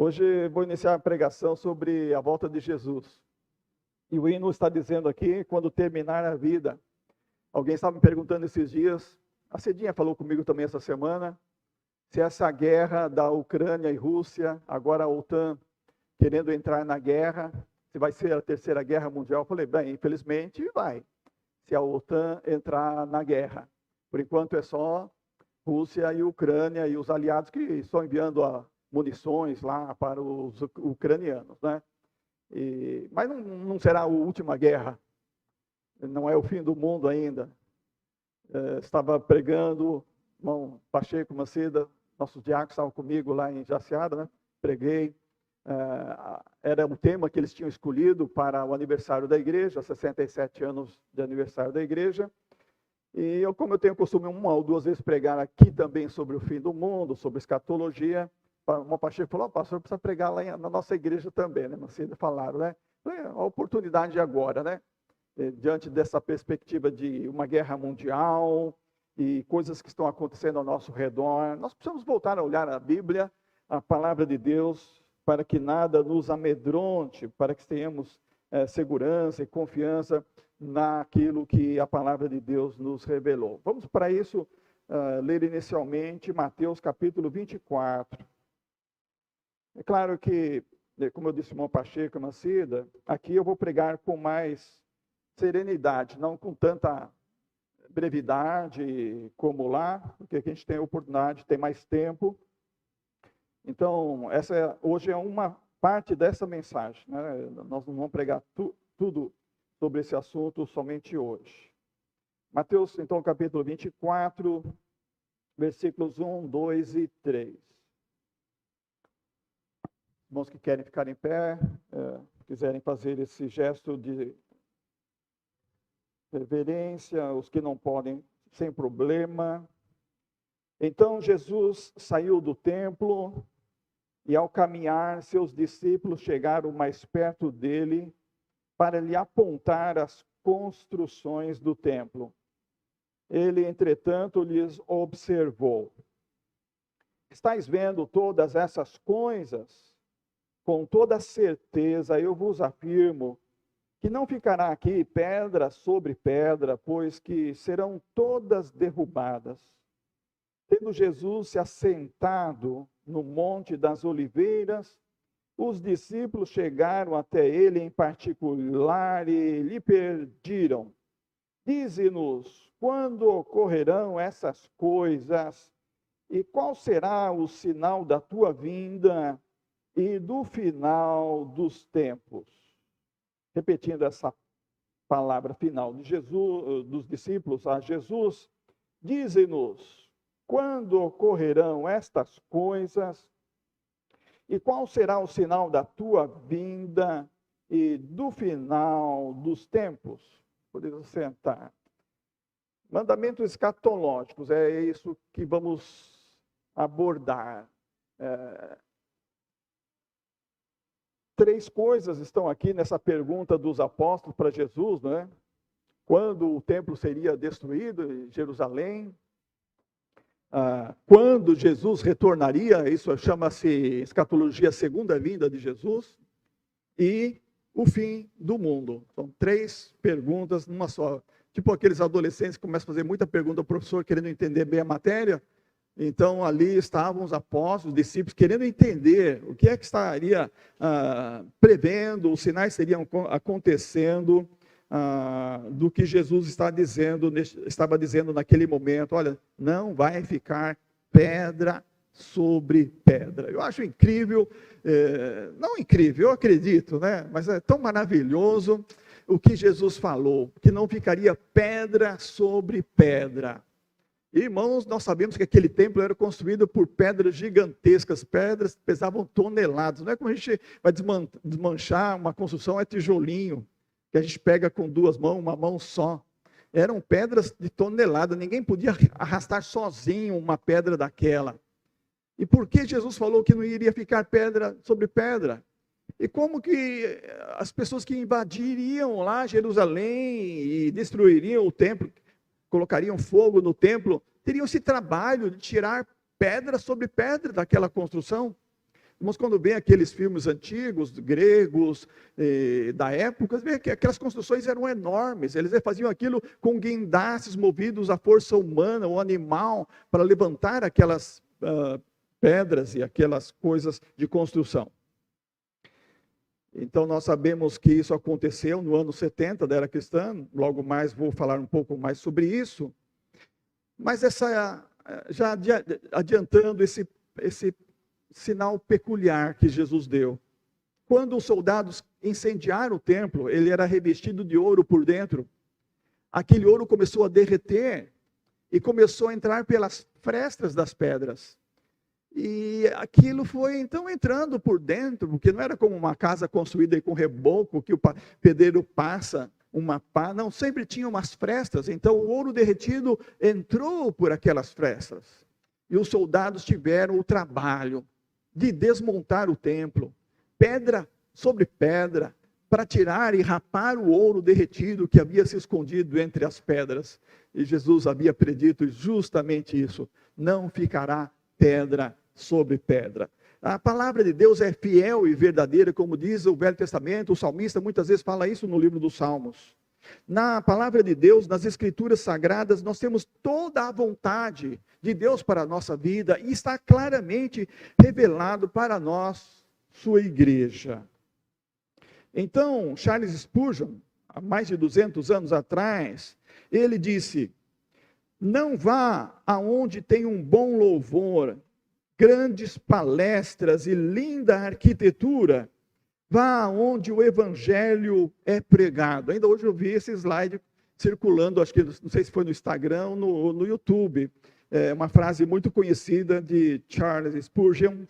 Hoje vou iniciar a pregação sobre a volta de Jesus. E o hino está dizendo aqui, quando terminar a vida. Alguém estava me perguntando esses dias, a Cedinha falou comigo também essa semana, se essa guerra da Ucrânia e Rússia, agora a OTAN querendo entrar na guerra, se vai ser a terceira guerra mundial. Eu falei, bem, infelizmente vai, se a OTAN entrar na guerra. Por enquanto é só Rússia e Ucrânia e os aliados que estão enviando munições lá para os ucranianos, né? Mas não será a última guerra, não é o fim do mundo ainda. Estava pregando, irmão Pacheco Manceda, nossos diáconos estavam comigo lá em Jaciada, né? Preguei, era um tema que eles tinham escolhido para o aniversário da igreja, 67 anos de aniversário da igreja. E eu, como eu tenho costume uma ou duas vezes pregar aqui também sobre o fim do mundo, sobre escatologia, o Pacheco falou, pastor, precisa pregar lá na nossa igreja também, né? Mas vocês falaram, né? A oportunidade agora, né? Diante dessa perspectiva de uma guerra mundial e coisas que estão acontecendo ao nosso redor, nós precisamos voltar a olhar a Bíblia, a palavra de Deus, para que nada nos amedronte, para que tenhamos segurança e confiança naquilo que a palavra de Deus nos revelou. Vamos para isso ler inicialmente Mateus capítulo 24. É claro que, como eu disse, irmão Pacheco Manceda, aqui eu vou pregar com mais serenidade, não com tanta brevidade como lá, porque aqui a gente tem a oportunidade, tem mais tempo. Então, hoje é uma parte dessa mensagem, né? Nós não vamos pregar tudo sobre esse assunto somente hoje. Mateus, então, capítulo 24, versículos 1, 2 e 3. Irmãos que querem ficar em pé, quiserem fazer esse gesto de reverência, os que não podem, sem problema. Então Jesus saiu do templo e, ao caminhar, seus discípulos chegaram mais perto dele para lhe apontar as construções do templo. Ele, entretanto, lhes observou: estáis vendo todas essas coisas? Com toda certeza eu vos afirmo que não ficará aqui pedra sobre pedra, pois que serão todas derrubadas. Tendo Jesus se assentado no Monte das Oliveiras, os discípulos chegaram até ele em particular e lhe pediram: dize-nos, quando ocorrerão essas coisas? E qual será o sinal da tua vinda e do final dos tempos? Repetindo essa palavra final de Jesus, dos discípulos a Jesus, dize-nos, quando ocorrerão estas coisas? E qual será o sinal da tua vinda e do final dos tempos? Podemos sentar. Mandamentos escatológicos, é isso que vamos abordar. Três coisas estão aqui nessa pergunta dos apóstolos para Jesus, né? Quando o templo seria destruído em Jerusalém, quando Jesus retornaria, isso chama-se escatologia, segunda vinda de Jesus, e o fim do mundo. São três perguntas numa só. Tipo aqueles adolescentes que começam a fazer muita pergunta ao professor, querendo entender bem a matéria. Então, ali estavam os apóstolos, os discípulos, querendo entender o que é que estaria prevendo, os sinais estariam acontecendo do que Jesus estava dizendo naquele momento. Olha, não vai ficar pedra sobre pedra. Eu acho incrível, não incrível, eu acredito, né? Mas é tão maravilhoso o que Jesus falou, que não ficaria pedra sobre pedra. Irmãos, nós sabemos que aquele templo era construído por pedras gigantescas, pedras que pesavam toneladas. Não é como a gente vai desmanchar uma construção, é tijolinho, que a gente pega com duas mãos, uma mão só. Eram pedras de tonelada, ninguém podia arrastar sozinho uma pedra daquela. E por que Jesus falou que não iria ficar pedra sobre pedra? E como que as pessoas que invadiriam lá Jerusalém e destruiriam o templo, colocariam fogo no templo, teriam esse trabalho de tirar pedra sobre pedra daquela construção? Mas quando vê aqueles filmes antigos, gregos, da época, vê que aquelas construções eram enormes. Eles faziam aquilo com guindastes movidos à força humana ou animal para levantar aquelas pedras e aquelas coisas de construção. Então nós sabemos que isso aconteceu no ano 70 da era cristã. Logo mais vou falar um pouco mais sobre isso. Mas já adiantando esse sinal peculiar que Jesus deu. Quando os soldados incendiaram o templo, ele era revestido de ouro por dentro. Aquele ouro começou a derreter e começou a entrar pelas frestas das pedras. E aquilo foi então entrando por dentro, porque não era como uma casa construída com reboco, que o pedreiro passa uma pá, não, sempre tinha umas frestas. Então o ouro derretido entrou por aquelas frestas. E os soldados tiveram o trabalho de desmontar o templo, pedra sobre pedra, para tirar e rapar o ouro derretido que havia se escondido entre as pedras. E Jesus havia predito justamente isso: não ficará pedra sobre pedra. A palavra de Deus é fiel e verdadeira, como diz o Velho Testamento. O salmista muitas vezes fala isso no livro dos Salmos. Na palavra de Deus, nas escrituras sagradas, nós temos toda a vontade de Deus para a nossa vida, e está claramente revelado para nós, sua igreja. Então, Charles Spurgeon, há mais de 200 anos atrás, ele disse: não vá aonde tem um bom louvor, grandes palestras e linda arquitetura, vá aonde o evangelho é pregado. Ainda hoje eu vi esse slide circulando, acho que não sei se foi no Instagram ou no YouTube. É uma frase muito conhecida de Charles Spurgeon,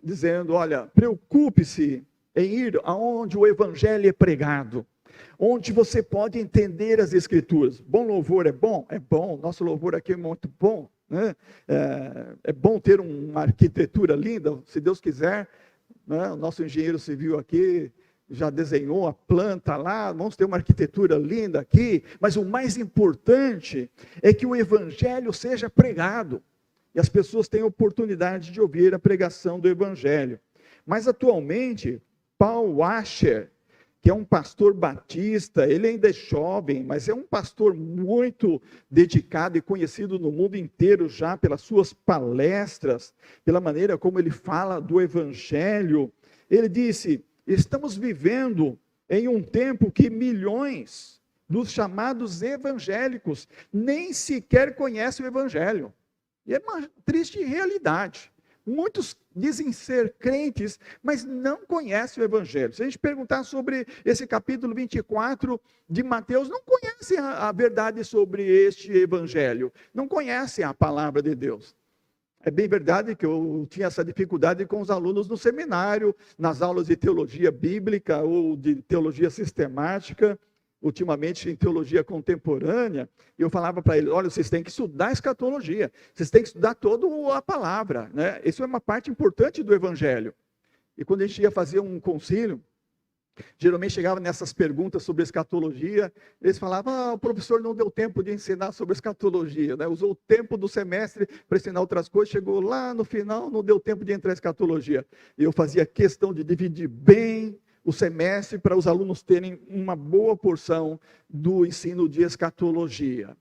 dizendo: olha, preocupe-se em ir aonde o evangelho é pregado, onde você pode entender as escrituras. Bom louvor é bom? É bom. Nosso louvor aqui é muito bom, né? É bom ter uma arquitetura linda, se Deus quiser, né? O nosso engenheiro civil aqui já desenhou a planta lá, vamos ter uma arquitetura linda aqui, mas o mais importante é que o evangelho seja pregado, e as pessoas tenham oportunidade de ouvir a pregação do evangelho. Mas atualmente, Paul Washer, que é um pastor batista, ele ainda é jovem, mas é um pastor muito dedicado e conhecido no mundo inteiro já pelas suas palestras, pela maneira como ele fala do evangelho. Ele disse: estamos vivendo em um tempo que milhões dos chamados evangélicos nem sequer conhecem o evangelho. E é uma triste realidade. Muitos dizem ser crentes, mas não conhecem o evangelho. Se a gente perguntar sobre esse capítulo 24 de Mateus, não conhecem a verdade sobre este evangelho, não conhecem a palavra de Deus. É bem verdade que eu tinha essa dificuldade com os alunos no seminário, nas aulas de teologia bíblica ou de teologia sistemática, ultimamente em teologia contemporânea, e eu falava para eles: olha, vocês têm que estudar escatologia, vocês têm que estudar toda a palavra, né? Isso é uma parte importante do evangelho. E quando a gente ia fazer um concílio, geralmente chegava nessas perguntas sobre escatologia, eles falavam: o professor não deu tempo de ensinar sobre escatologia, né? Usou o tempo do semestre para ensinar outras coisas, chegou lá no final, não deu tempo de entrar em escatologia. E eu fazia questão de dividir bem o semestre para os alunos terem uma boa porção do ensino de escatologia.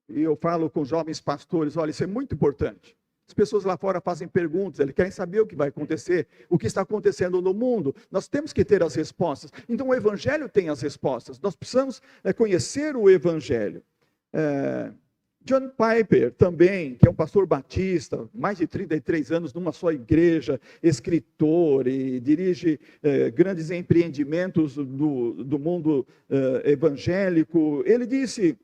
E eu falo com jovens pastores: olha, isso é muito importante. As pessoas lá fora fazem perguntas, eles querem saber o que vai acontecer, o que está acontecendo no mundo. Nós temos que ter as respostas. Então o evangelho tem as respostas. Nós precisamos conhecer o evangelho. John Piper também, que é um pastor batista, mais de 33 anos numa só igreja, escritor e dirige grandes empreendimentos do mundo evangélico. Ele disse: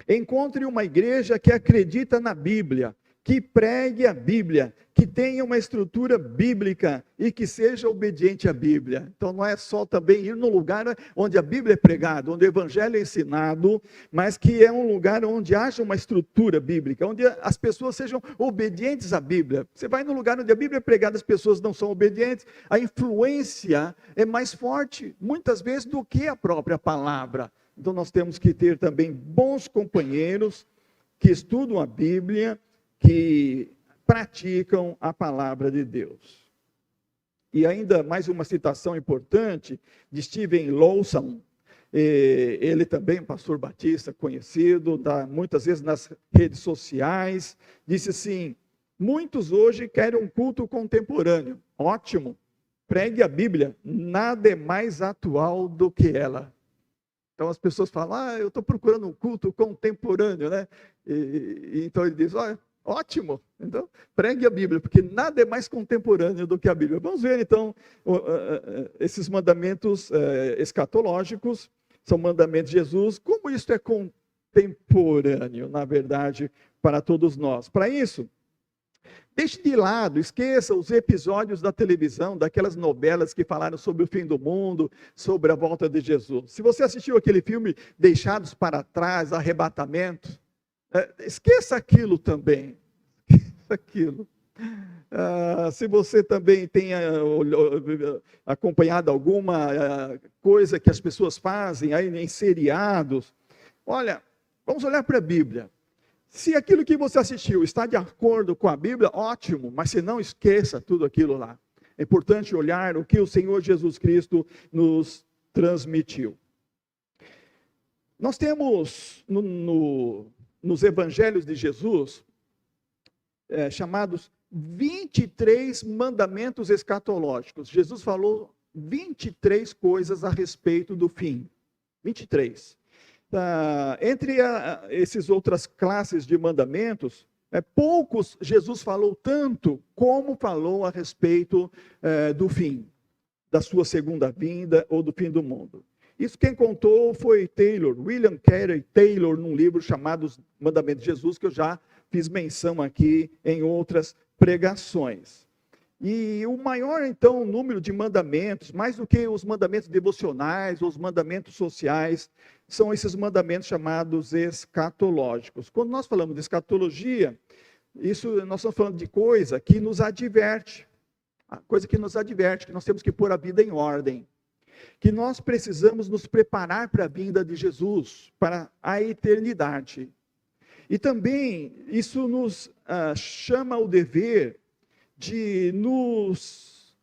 encontre uma igreja que acredita na Bíblia, que pregue a Bíblia, que tenha uma estrutura bíblica e que seja obediente à Bíblia. Então não é só também ir no lugar onde a Bíblia é pregada, onde o evangelho é ensinado, mas que é um lugar onde haja uma estrutura bíblica, onde as pessoas sejam obedientes à Bíblia. Você vai no lugar onde a Bíblia é pregada, as pessoas não são obedientes, a influência é mais forte, muitas vezes, do que a própria palavra. Então nós temos que ter também bons companheiros que estudam a Bíblia, que praticam a palavra de Deus. E ainda mais uma citação importante de Steven Lawson, ele também, pastor batista, conhecido, muitas vezes nas redes sociais, disse assim: muitos hoje querem um culto contemporâneo. Ótimo, pregue a Bíblia, nada é mais atual do que ela. Então as pessoas falam, eu estou procurando um culto contemporâneo, né? Então ele diz, ótimo, então pregue a Bíblia, porque nada é mais contemporâneo do que a Bíblia. Vamos ver então esses mandamentos escatológicos, são mandamentos de Jesus, como isso é contemporâneo, na verdade, para todos nós. Para isso, deixe de lado, esqueça os episódios da televisão, daquelas novelas que falaram sobre o fim do mundo, sobre a volta de Jesus. Se você assistiu aquele filme Deixados para Trás, Arrebatamento, esqueça aquilo também. Esqueça aquilo. Se você também tenha acompanhado alguma coisa que as pessoas fazem aí em seriados, olha, vamos olhar para a Bíblia. Se aquilo que você assistiu está de acordo com a Bíblia, ótimo, mas se não, esqueça tudo aquilo lá. É importante olhar o que o Senhor Jesus Cristo nos transmitiu. Nós temos nos evangelhos de Jesus, chamados 23 mandamentos escatológicos. Jesus falou 23 coisas a respeito do fim. 23. Entre essas outras classes de mandamentos, poucos Jesus falou tanto como falou a respeito do fim, da sua segunda vinda ou do fim do mundo. Isso quem contou foi William Carey Taylor, num livro chamado Os Mandamentos de Jesus, que eu já fiz menção aqui em outras pregações. E o maior, então, número de mandamentos, mais do que os mandamentos devocionais, ou os mandamentos sociais, são esses mandamentos chamados escatológicos. Quando nós falamos de escatologia, nós estamos falando de coisa que nos adverte, que nós temos que pôr a vida em ordem, que nós precisamos nos preparar para a vinda de Jesus, para a eternidade. E também isso nos chama o dever de nos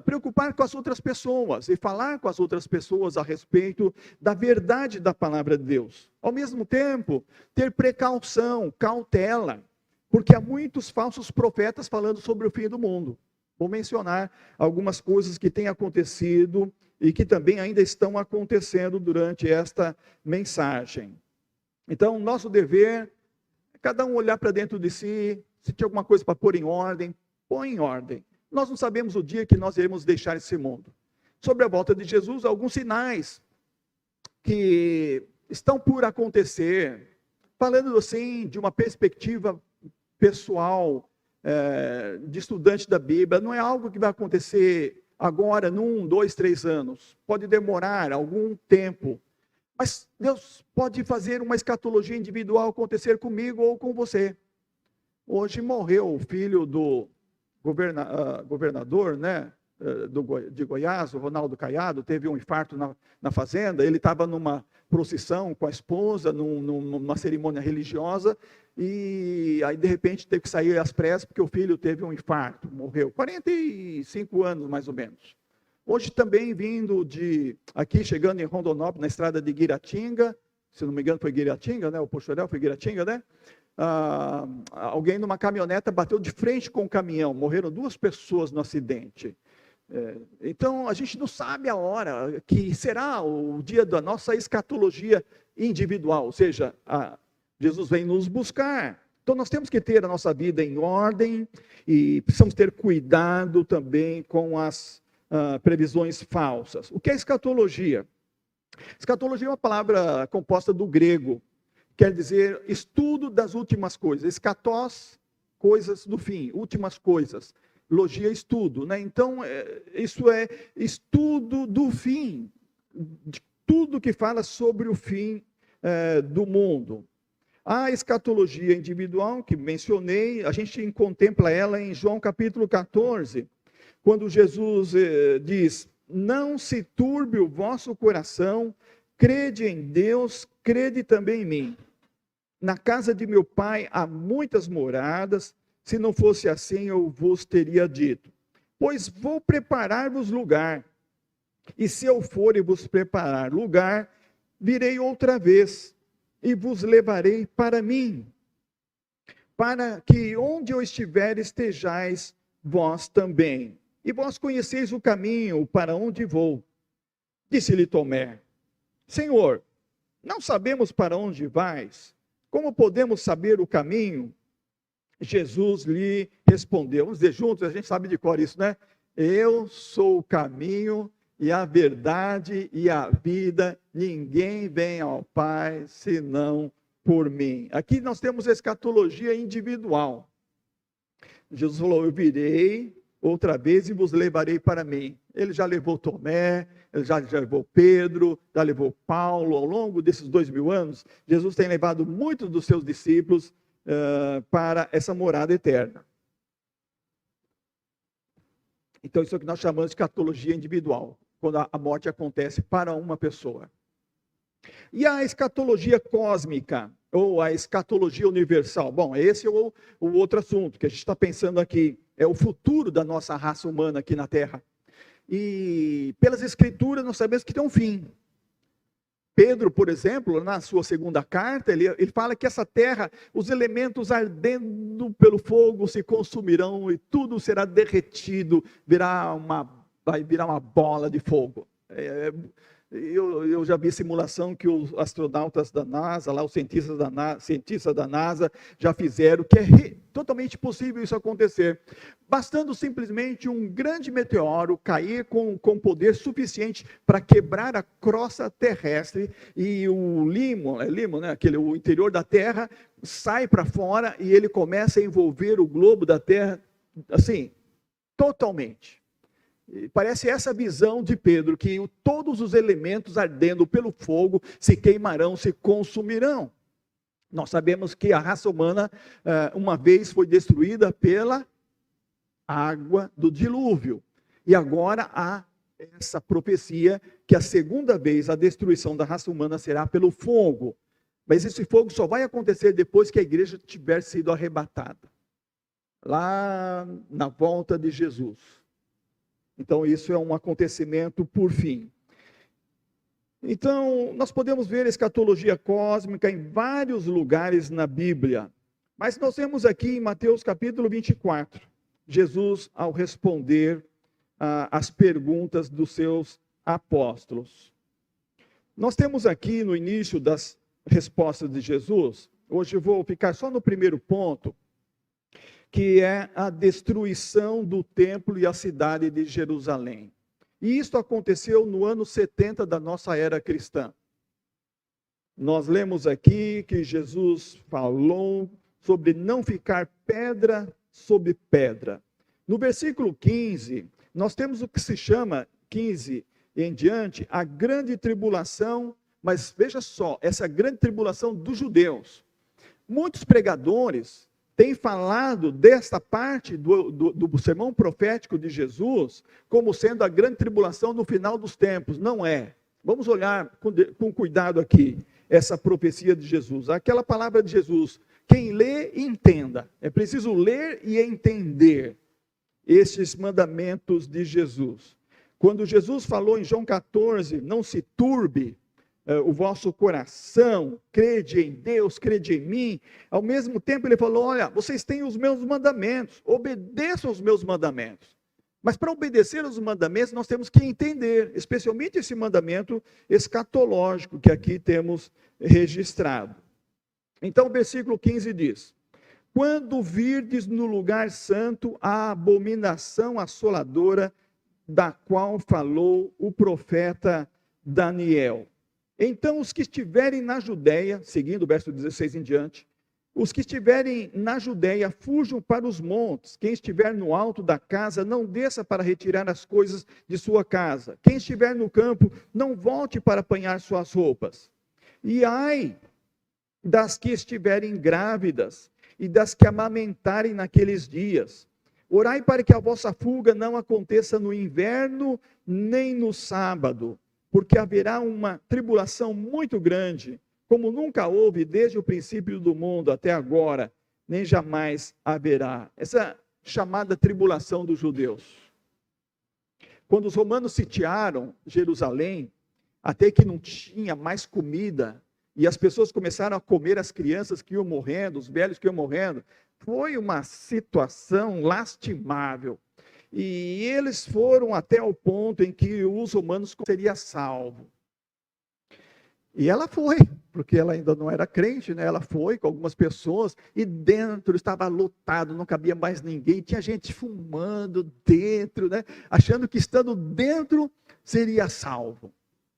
preocupar com as outras pessoas e falar com as outras pessoas a respeito da verdade da palavra de Deus. Ao mesmo tempo, ter precaução, cautela, porque há muitos falsos profetas falando sobre o fim do mundo. Vou mencionar algumas coisas que têm acontecido e que também ainda estão acontecendo durante esta mensagem. Então, nosso dever é cada um olhar para dentro de si, se tinha alguma coisa para pôr em ordem, põe em ordem. Nós não sabemos o dia que nós iremos deixar esse mundo. Sobre a volta de Jesus, alguns sinais que estão por acontecer, falando assim de uma perspectiva pessoal, de estudante da Bíblia, não é algo que vai acontecer agora, num, 2, 3 anos. Pode demorar algum tempo. Mas Deus pode fazer uma escatologia individual acontecer comigo ou com você. Hoje morreu o filho do governador, né, de Goiás, o Ronaldo Caiado, teve um infarto na fazenda. Ele estava numa procissão com a esposa, numa cerimônia religiosa, e aí de repente teve que sair às pressas porque o filho teve um infarto, morreu. 45 anos mais ou menos. Hoje também aqui chegando em Rondonópolis, na estrada de Guiratinga, se não me engano foi Guiratinga, né? O Pochorel foi Guiratinga, né? Alguém numa caminhoneta bateu de frente com o caminhão, morreram 2 pessoas no acidente. Então a gente não sabe a hora que será o dia da nossa escatologia individual, ou seja, Jesus vem nos buscar. Então nós temos que ter a nossa vida em ordem e precisamos ter cuidado também com as previsões falsas. O que é escatologia? Escatologia é uma palavra composta do grego, quer dizer estudo das últimas coisas. Escatós, coisas do fim, últimas coisas. Logia, estudo, né? Então, isso é estudo do fim, de tudo que fala sobre o fim do mundo. A escatologia individual, que mencionei, a gente contempla ela em João capítulo 14, quando Jesus diz: não se turbe o vosso coração, crede em Deus, crede também em mim. Na casa de meu pai há muitas moradas, Se não fosse assim, eu vos teria dito. Pois vou preparar-vos lugar. E se eu for e vos preparar lugar, virei outra vez e vos levarei para mim, para que onde eu estiver estejais vós também. E vós conheceis o caminho para onde vou. Disse-lhe Tomé: Senhor, não sabemos para onde vais. Como podemos saber o caminho? Jesus lhe respondeu. Vamos dizer juntos, a gente sabe de cor isso, né? Eu sou o caminho e a verdade e a vida. Ninguém vem ao Pai senão por mim. Aqui nós temos escatologia individual. Jesus falou: eu virei outra vez e vos levarei para mim. Ele já levou Tomé, ele já levou Pedro, já levou Paulo. Ao longo desses 2000 anos, Jesus tem levado muitos dos seus discípulos para essa morada eterna. Então isso é o que nós chamamos de escatologia individual, quando a morte acontece para uma pessoa. E a escatologia cósmica, ou a escatologia universal? Bom, esse é o outro assunto que a gente está pensando aqui. É o futuro da nossa raça humana aqui na Terra. E pelas Escrituras nós sabemos que tem um fim. Pedro, por exemplo, na sua segunda carta, ele fala que essa terra, os elementos ardendo pelo fogo se consumirão e tudo será derretido, vai virar uma bola de fogo. Eu já vi simulação que os astronautas da NASA, lá, os cientistas da NASA já fizeram, que é totalmente possível isso acontecer. Bastando simplesmente um grande meteoro cair com poder suficiente para quebrar a crosta terrestre e o limo, né, o interior da Terra sai para fora e ele começa a envolver o globo da Terra, assim, totalmente. Parece essa visão de Pedro, que todos os elementos ardendo pelo fogo se queimarão, se consumirão. Nós sabemos que a raça humana, uma vez foi destruída pela água do dilúvio. E agora há essa profecia que a segunda vez a destruição da raça humana será pelo fogo. Mas esse fogo só vai acontecer depois que a igreja tiver sido arrebatada. Lá na volta de Jesus. Então isso é um acontecimento por fim. Então nós podemos ver a escatologia cósmica em vários lugares na Bíblia. Mas nós temos aqui em Mateus capítulo 24, Jesus ao responder as perguntas dos seus apóstolos. Nós temos aqui no início das respostas de Jesus, hoje eu vou ficar só no primeiro ponto, que é a destruição do templo e a cidade de Jerusalém. E isso aconteceu no ano 70 da nossa era cristã. Nós lemos aqui que Jesus falou sobre não ficar pedra sobre pedra. No versículo 15, nós temos o que se chama, 15 em diante, a grande tribulação, mas veja só, essa grande tribulação dos judeus. Muitos pregadores têm falado desta parte do sermão profético de Jesus como sendo a grande tribulação no final dos tempos. Não é. Vamos olhar com cuidado aqui essa profecia de Jesus. Aquela palavra de Jesus, quem lê, entenda. É preciso ler e entender esses mandamentos de Jesus. Quando Jesus falou em João 14, não se turbe o vosso coração, crede em Deus, crede em mim. Ao mesmo tempo ele falou, olha, vocês têm os meus mandamentos, obedeçam os meus mandamentos. Mas para obedecer os mandamentos nós temos que entender, especialmente esse mandamento escatológico que aqui temos registrado. Então o versículo 15 diz, quando virdes no lugar santo a abominação assoladora da qual falou o profeta Daniel. Então os que estiverem na Judéia, seguindo o verso 16 em diante, os que estiverem na Judéia fujam para os montes, quem estiver no alto da casa não desça para retirar as coisas de sua casa, quem estiver no campo não volte para apanhar suas roupas. E ai das que estiverem grávidas e das que amamentarem naqueles dias. Orai para que a vossa fuga não aconteça no inverno nem no sábado, porque haverá uma tribulação muito grande, como nunca houve desde o princípio do mundo até agora, nem jamais haverá. Essa chamada tribulação dos judeus. Quando os romanos sitiaram Jerusalém, até que não tinha mais comida, e as pessoas começaram a comer as crianças que iam morrendo, os velhos que iam morrendo, foi uma situação lastimável. E eles foram até o ponto em que os romanos seriam salvos. E ela foi, porque ela ainda não era crente, né? Ela foi com algumas pessoas, e dentro estava lotado, não cabia mais ninguém, tinha gente fumando dentro, né? Achando que estando dentro seria salvo.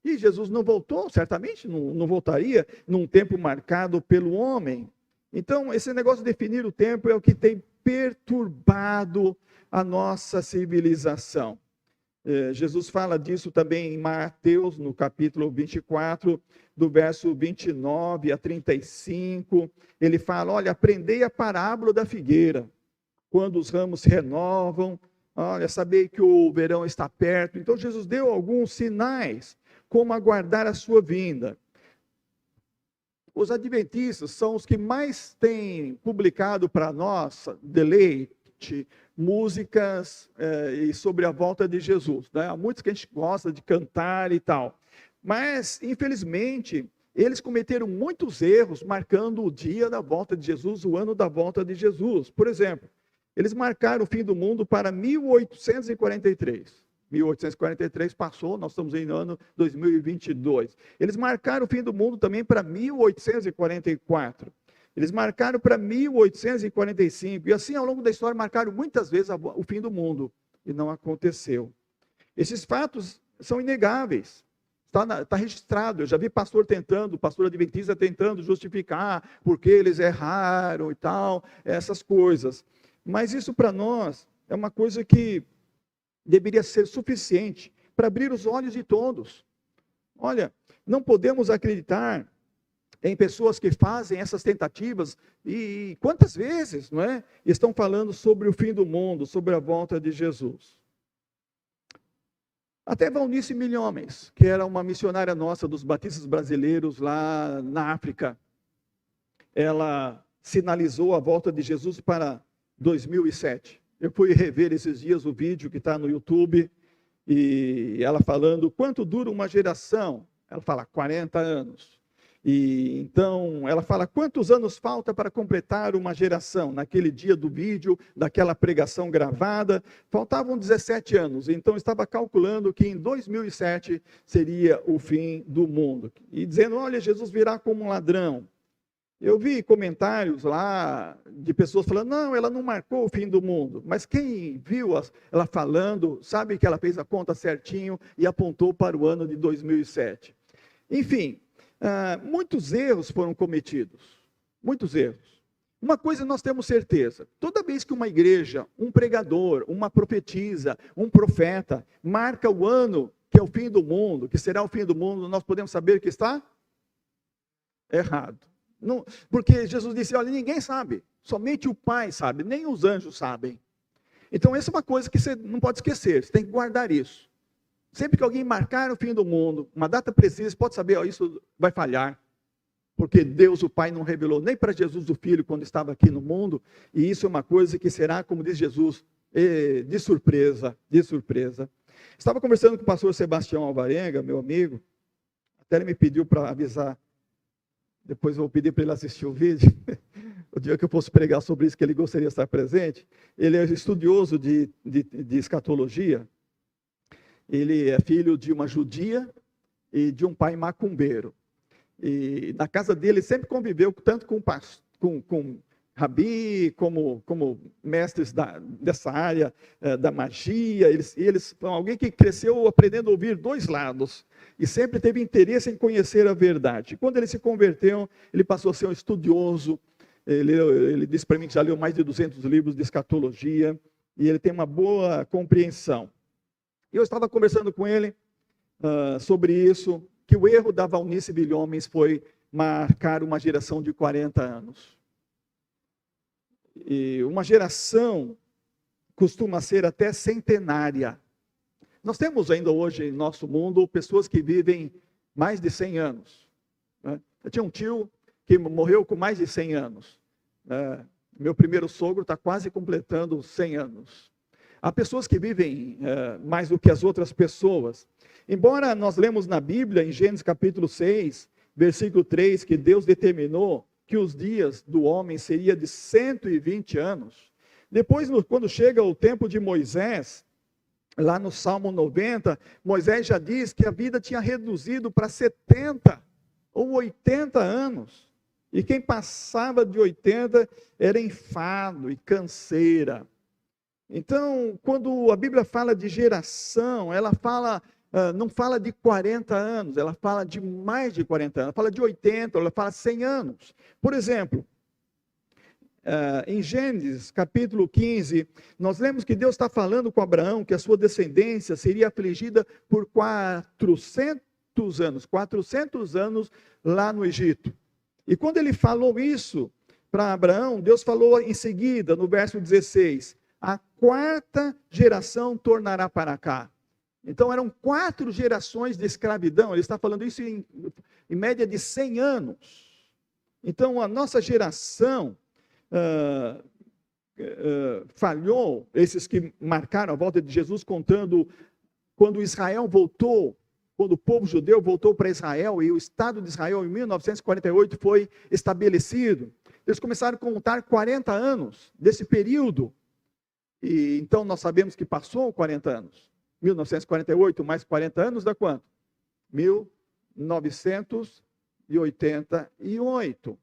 E Jesus não voltou, certamente não voltaria num tempo marcado pelo homem. Então, esse negócio de definir o tempo é o que tem perturbado a nossa civilização. Jesus fala disso também em Mateus, no capítulo 24, do verso 29 a 35. Ele fala, olha, aprendei a parábola da figueira. Quando os ramos se renovam, olha, sabei que o verão está perto. Então, Jesus deu alguns sinais, como aguardar a sua vinda. Os adventistas são os que mais têm publicado para nós, deleite, músicas e sobre a volta de Jesus, né? Há muitos que a gente gosta de cantar e tal, mas infelizmente eles cometeram muitos erros marcando o dia da volta de Jesus, o ano da volta de Jesus. Por exemplo, eles marcaram o fim do mundo para 1843. 1843 passou, nós estamos em ano 2022. Eles marcaram o fim do mundo também para 1844. Eles marcaram para 1845, e assim ao longo da história marcaram muitas vezes o fim do mundo, e não aconteceu. Esses fatos são inegáveis, está registrado. Eu já vi pastor adventista tentando justificar porque eles erraram e tal, essas coisas. Mas isso para nós é uma coisa que deveria ser suficiente para abrir os olhos de todos. Olha, não podemos acreditar em pessoas que fazem essas tentativas, e quantas vezes, não é? Estão falando sobre o fim do mundo, sobre a volta de Jesus. Até Valnice Milhomens, que era uma missionária nossa dos batistas brasileiros lá na África, ela sinalizou a volta de Jesus para 2007. Eu fui rever esses dias o vídeo que está no YouTube, e ela falando quanto dura uma geração. Ela fala 40 anos. E então ela fala quantos anos falta para completar uma geração. Naquele dia do vídeo, daquela pregação gravada, faltavam 17 anos. Então estava calculando que em 2007 seria o fim do mundo. E dizendo, olha, Jesus virá como um ladrão. Eu vi comentários lá de pessoas falando, não, ela não marcou o fim do mundo. Mas quem viu ela falando, sabe que ela fez a conta certinho e apontou para o ano de 2007. Enfim, muitos erros foram cometidos. Muitos erros. Uma coisa nós temos certeza. Toda vez que uma igreja, um pregador, uma profetisa, um profeta, marca o ano que é o fim do mundo, que será o fim do mundo, nós podemos saber que está errado. Não, porque Jesus disse, olha, ninguém sabe, somente o Pai sabe, nem os anjos sabem. Então essa é uma coisa que você não pode esquecer, você tem que guardar isso. Sempre que alguém marcar o fim do mundo, uma data precisa, pode saber, ó, isso vai falhar. Porque Deus, o Pai, não revelou nem para Jesus o Filho quando estava aqui no mundo, e isso é uma coisa que será, como diz Jesus, de surpresa, de surpresa. Estava conversando com o pastor Sebastião Alvarenga, meu amigo, até ele me pediu para avisar. Depois eu vou pedir para ele assistir o vídeo, o dia que eu fosse pregar sobre isso, que ele gostaria de estar presente. Ele é estudioso de escatologia, ele é filho de uma judia e de um pai macumbeiro. E na casa dele sempre conviveu tanto com rabi, como mestres dessa área da magia. Eles são alguém que cresceu aprendendo a ouvir dois lados e sempre teve interesse em conhecer a verdade. Quando ele se converteu, ele passou a ser um estudioso. Ele disse para mim que já leu mais de 200 livros de escatologia e ele tem uma boa compreensão. Eu estava conversando com ele sobre isso, que o erro da Valnice Milhomens foi marcar uma geração de 40 anos. E uma geração costuma ser até centenária. Nós temos ainda hoje em nosso mundo pessoas que vivem mais de 100 anos. Né? Eu tinha um tio que morreu com mais de 100 anos. Meu primeiro sogro está quase completando 100 anos. Há pessoas que vivem mais do que as outras pessoas. Embora nós lemos na Bíblia, em Gênesis capítulo 6, versículo 3, que Deus determinou que os dias do homem seria de 120 anos. Depois, quando chega o tempo de Moisés, lá no Salmo 90, Moisés já diz que a vida tinha reduzido para 70 ou 80 anos. E quem passava de 80 era enfado e canseira. Então, quando a Bíblia fala de geração, ela não fala de 40 anos, ela fala de mais de 40 anos, ela fala de 80, ela fala 100 anos. Por exemplo, em Gênesis capítulo 15, nós lemos que Deus está falando com Abraão que a sua descendência seria afligida por 400 anos lá no Egito. E quando ele falou isso para Abraão, Deus falou em seguida, no verso 16, a 4ª geração tornará para cá. Então eram 4 gerações de escravidão, ele está falando isso em média de 100 anos. Então a nossa geração falhou, esses que marcaram a volta de Jesus, contando quando Israel voltou, quando o povo judeu voltou para Israel e o Estado de Israel em 1948 foi estabelecido. Eles começaram a contar 40 anos desse período. E então nós sabemos que passou 40 anos. 1948 mais 40 anos dá quanto? 1988.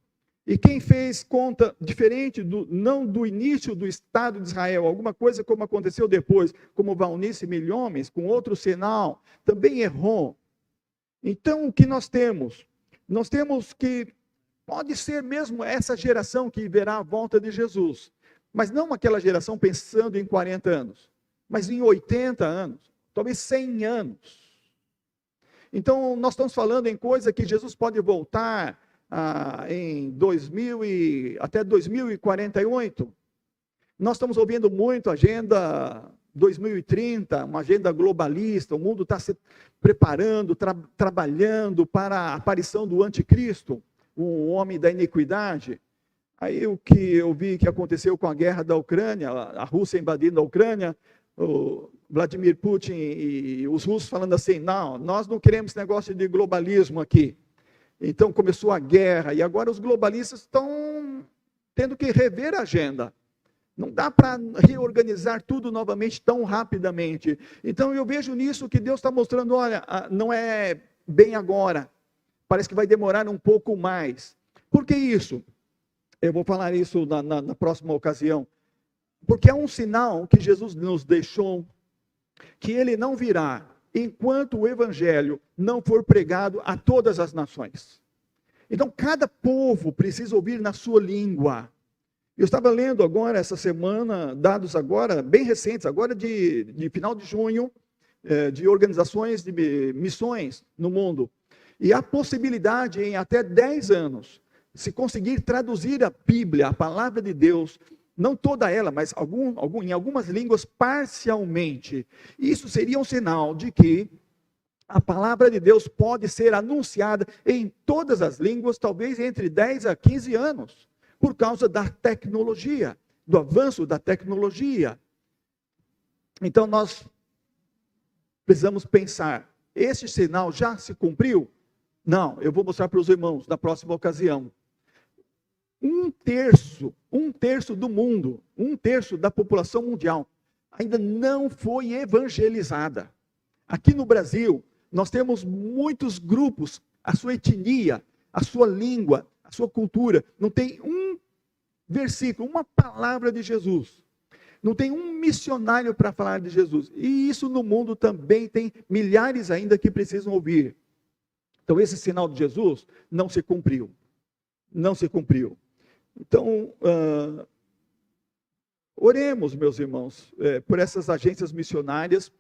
E quem fez conta diferente, não do início do Estado de Israel, alguma coisa como aconteceu depois, como Valnice Milhomes, com outro sinal, também errou. Então o que nós temos? Nós temos que pode ser mesmo essa geração que verá a volta de Jesus. Mas não aquela geração pensando em 40 anos, mas em 80 anos, talvez 100 anos. Então, nós estamos falando em coisa que Jesus pode voltar em até 2048. Nós estamos ouvindo muito a agenda 2030, uma agenda globalista, o mundo está se preparando, trabalhando para a aparição do anticristo, o homem da iniquidade. Aí o que eu vi que aconteceu com a guerra da Ucrânia, a Rússia invadindo a Ucrânia, o Vladimir Putin e os russos falando assim, não, nós não queremos esse negócio de globalismo aqui. Então começou a guerra e agora os globalistas estão tendo que rever a agenda. Não dá para reorganizar tudo novamente tão rapidamente. Então eu vejo nisso que Deus está mostrando, olha, não é bem agora, parece que vai demorar um pouco mais. Por que isso? Eu vou falar isso na próxima ocasião. Porque é um sinal que Jesus nos deixou, que ele não virá enquanto o evangelho não for pregado a todas as nações. Então, cada povo precisa ouvir na sua língua. Eu estava lendo agora, essa semana, dados agora, bem recentes, agora de final de junho, de organizações de missões no mundo. E há possibilidade em até 10 anos, se conseguir traduzir a Bíblia, a palavra de Deus, não toda ela, mas em algumas línguas parcialmente. Isso seria um sinal de que a palavra de Deus pode ser anunciada em todas as línguas, talvez entre 10 a 15 anos, por causa da tecnologia, do avanço da tecnologia. Então nós precisamos pensar, esse sinal já se cumpriu? Não, eu vou mostrar para os irmãos na próxima ocasião. Um terço do mundo, um terço da população mundial ainda não foi evangelizada. Aqui no Brasil, nós temos muitos grupos, a sua etnia, a sua língua, a sua cultura, não tem um versículo, uma palavra de Jesus. Não tem um missionário para falar de Jesus. E isso no mundo também tem milhares ainda que precisam ouvir. Então esse sinal de Jesus não se cumpriu. Não se cumpriu. Então, oremos, meus irmãos, por essas agências missionárias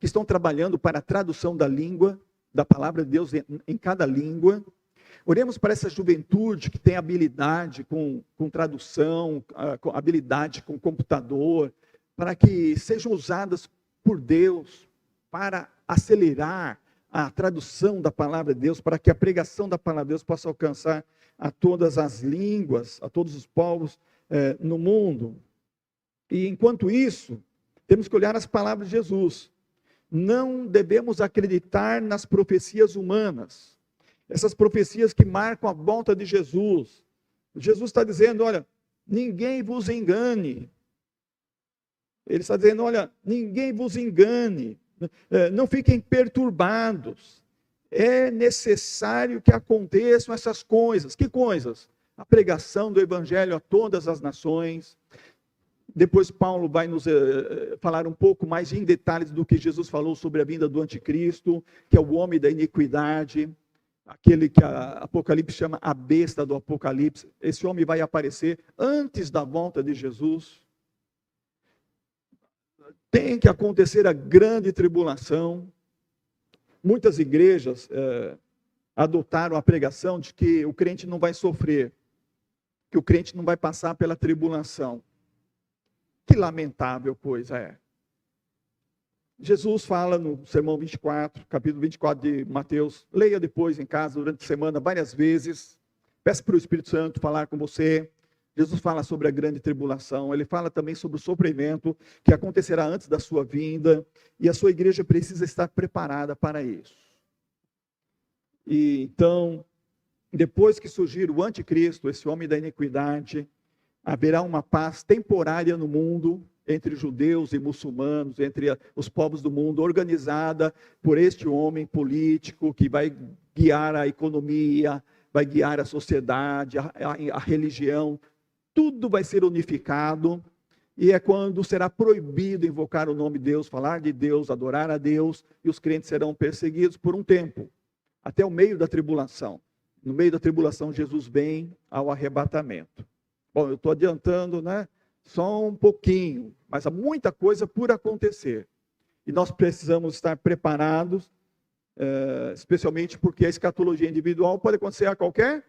que estão trabalhando para a tradução da língua, da palavra de Deus em cada língua. Oremos para essa juventude que tem habilidade com tradução, habilidade com computador, para que sejam usadas por Deus para acelerar a tradução da palavra de Deus, para que a pregação da palavra de Deus possa alcançar a todas as línguas, a todos os povos no mundo. E enquanto isso, temos que olhar as palavras de Jesus. Não devemos acreditar nas profecias humanas. Essas profecias que marcam a volta de Jesus. Jesus está dizendo, olha, ninguém vos engane. Ele está dizendo, olha, ninguém vos engane. Não fiquem perturbados. É necessário que aconteçam essas coisas. Que coisas? A pregação do evangelho a todas as nações. Depois Paulo vai nos falar um pouco mais em detalhes do que Jesus falou sobre a vinda do anticristo, que é o homem da iniquidade, aquele que a Apocalipse chama a besta do Apocalipse. Esse homem vai aparecer antes da volta de Jesus. Tem que acontecer a grande tribulação. Muitas igrejas adotaram a pregação de que o crente não vai sofrer, que o crente não vai passar pela tribulação. Que lamentável coisa é. Jesus fala no sermão 24, capítulo 24 de Mateus, leia depois em casa durante a semana várias vezes, peça para o Espírito Santo falar com você. Jesus fala sobre a grande tribulação, ele fala também sobre o sofrimento que acontecerá antes da sua vinda, e a sua igreja precisa estar preparada para isso. E então, depois que surgir o anticristo, esse homem da iniquidade, haverá uma paz temporária no mundo, entre judeus e muçulmanos, entre os povos do mundo, organizada por este homem político que vai guiar a economia, vai guiar a sociedade, a religião. Tudo vai ser unificado, e é quando será proibido invocar o nome de Deus, falar de Deus, adorar a Deus, e os crentes serão perseguidos por um tempo, até o meio da tribulação. No meio da tribulação, Jesus vem ao arrebatamento. Bom, eu estou adiantando, né? Só um pouquinho, mas há muita coisa por acontecer. E nós precisamos estar preparados, especialmente porque a escatologia individual pode acontecer a qualquer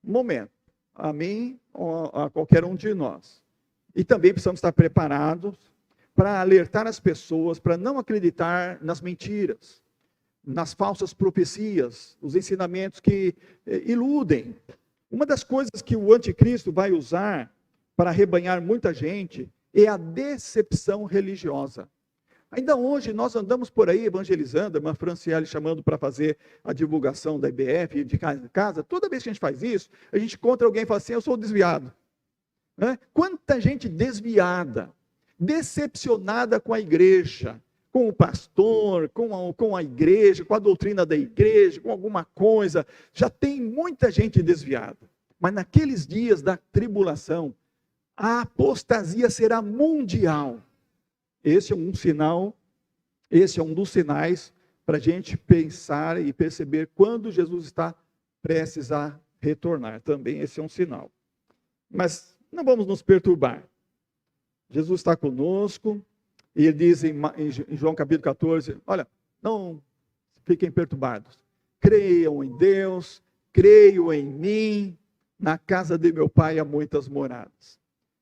momento. A mim ou a qualquer um de nós. E também precisamos estar preparados para alertar as pessoas, para não acreditar nas mentiras, nas falsas profecias, os ensinamentos que iludem. Uma das coisas que o anticristo vai usar para arrebanhar muita gente é a decepção religiosa. Ainda hoje nós andamos por aí evangelizando, a irmã Franciele chamando para fazer a divulgação da IBF de casa em casa. Toda vez que a gente faz isso, a gente encontra alguém e fala assim, eu sou desviado. Quanta gente desviada, decepcionada com a igreja, com o pastor, com a igreja, com a doutrina da igreja, com alguma coisa. Já tem muita gente desviada. Mas naqueles dias da tribulação, a apostasia será mundial. Esse é um sinal, esse é um dos sinais para a gente pensar e perceber quando Jesus está prestes a retornar. Também esse é um sinal. Mas não vamos nos perturbar. Jesus está conosco. E ele diz em João capítulo 14, olha, não fiquem perturbados. Creiam em Deus, creiam em mim. Na casa de meu pai há muitas moradas.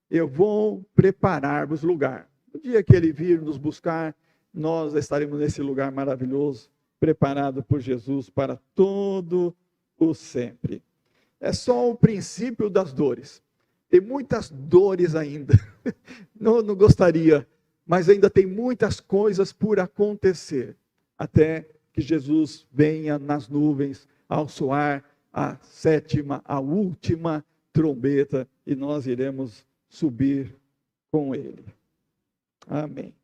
Eu vou preparar-vos lugar. No dia que ele vir nos buscar, nós estaremos nesse lugar maravilhoso, preparado por Jesus para todo o sempre. É só o princípio das dores. Tem muitas dores ainda. Não gostaria, mas ainda tem muitas coisas por acontecer, até que Jesus venha nas nuvens ao soar a sétima, a última trombeta, e nós iremos subir com ele. Amém.